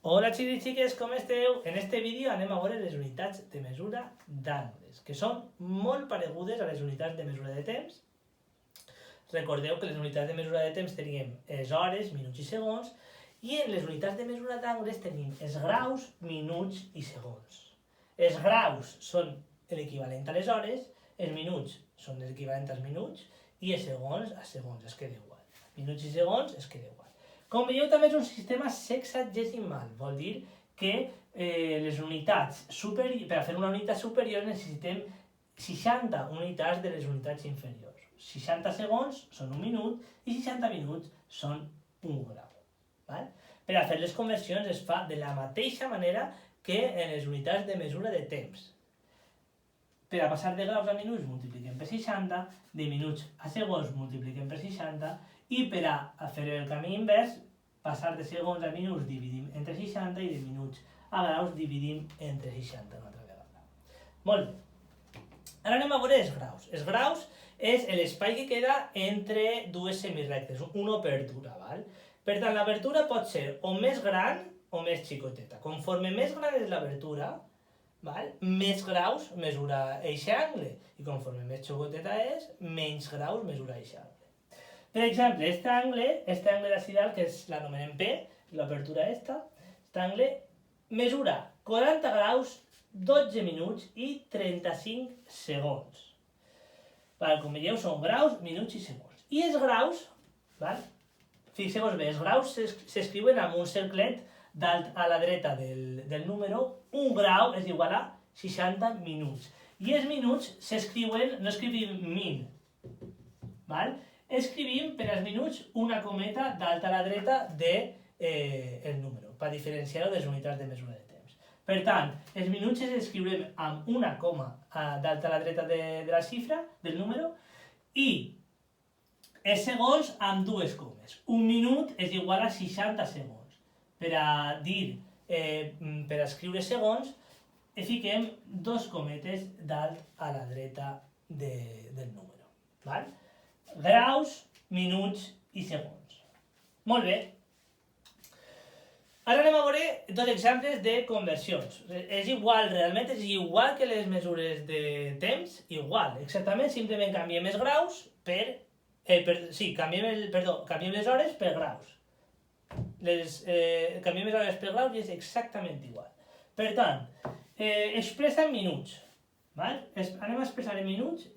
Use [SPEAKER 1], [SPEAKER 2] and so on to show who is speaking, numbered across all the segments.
[SPEAKER 1] Hola xics i xiques, com esteu? En este vídeo anem a veure les unitats de mesura d'angles, que són molt paregudes a les unitats de mesura de temps. Recordeu que les unitats de mesura de temps teníem les hores, minuts i segons, i en les unitats de mesura d'angles tenim els graus, minuts i segons. Els graus són l'equivalent a les hores, els minuts són l'equivalent als minuts i els segons es queda igual. Minuts i segons es queda igual. Com veieu, també és un sistema sexagesimal, vol dir que les unitats per a fer una unitat superior necessitem 60 unitats de les unitats inferiors. 60 segons són un minut i 60 minuts són un grau. Val? Per a fer les conversions es fa de la mateixa manera que en les unitats de mesura de temps. Per a passar de graus a minuts multipliquem per 60, de minuts a segons multipliquem per 60 i per a fer el camí invers, passar de segons a minuts dividim entre 60 i de minuts a graus dividim entre 60 una altra vegada. Molt bé. Ara anem a veure els graus. Els graus és l'espai que queda entre dues semirectes, una obertura. Val? Per tant, l'obertura pot ser o més gran o més xicoteta. Conforme més gran és l'obertura, més graus mesura eixe angle. I conforme més xicoteta és, menys graus mesura eixe angle. Per exemple, este angle d'ací dalt, que l'anomenem P, l'obertura aquest angle mesura 40 graus, 12 minuts i 35 segons. Com veieu, són graus, minuts i segons. I els graus, fixeu-vos bé, els graus s'escriuen amb un cerclet dalt a la dreta del número. Un grau és igual a 60 minuts. I els minuts s'escriuen, no escrivim min, escrivim per als minuts una cometa dalt a la dreta del número, per diferenciar-ho de les unitats de mesura de temps. Per tant, els minuts els escriurem amb una coma dalt a la dreta de la xifra, del número, i els segons amb dues comes. Un minut és igual a 60 segons. Per a escriure segons, fiquem dos cometes dalt a la dreta del número. Graus, minuts i segons. Molt bé. Ara anem a veure dos exemples de conversions. És igual, realment és igual que les mesures de temps, igual. Exactament, simplement canviem els graus canviem les hores per graus. Canviem les hores per graus i és exactament igual. Per tant, expressa en minuts. Anem a expressar en minuts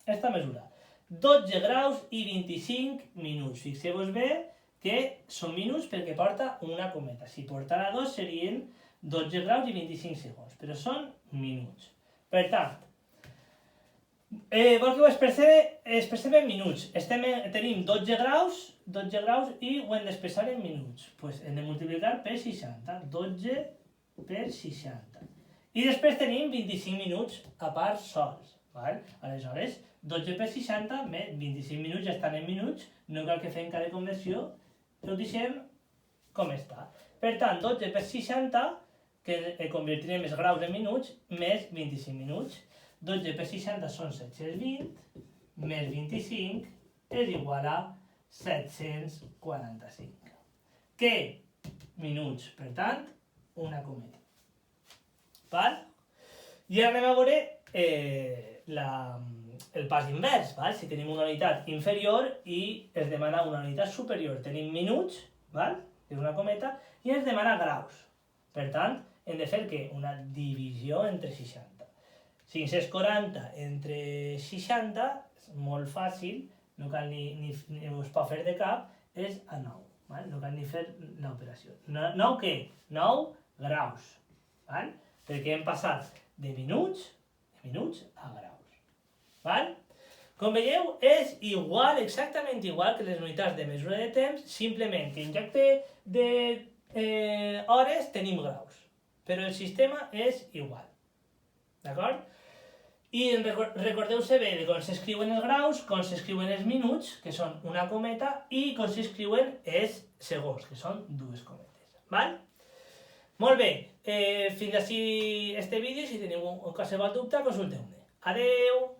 [SPEAKER 1] esta mesura. 12 graus i 25 minuts. Fixeu-vos bé que són minuts perquè porta una cometa. Si portara dos serien 12 graus i 25 segons, però són minuts. Per tant, vol que ho expressem en minuts. Tenim 12 graus i ho hem d'expressar en minuts. Hem de multiplicar per 60. 12 per 60. I després tenim 25 minuts a part sols. Aleshores, 12 per 60 més 25 minuts ja estan en minuts, no cal que fem cada conversió, ho deixem com està. Per tant, 12 per 60, que convertirem els graus en minuts, més 25 minuts. 12 per 60 són 720, més 25 és igual a 745. Què? Minuts, per tant, una cometa. I ara anem a veure el pas invers. Si tenim una unitat inferior i es demana una unitat superior. Tenim minuts, que és una cometa, i ens demana graus. Per tant, hem de fer una divisió entre 60. 540 entre 60, és molt fàcil, no cal ni us pot fer de cap, és a 9. No cal ni fer l'operació. 9 què? 9 graus. Perquè hem passat de minuts a graus. Com veieu, és igual, exactament igual que les unitats de mesura de temps, simplement que en lloc de hores tenim graus. Però el sistema és igual. D'acord? I recordeu-se bé de com s'escriuen els graus, com s'escriuen els minuts, que són una cometa, i com s'escriuen els segons, que són dues cometes. Molt bé, fins ací este vídeo. Si teniu qualsevol dubte, consulteu-me. Adeu!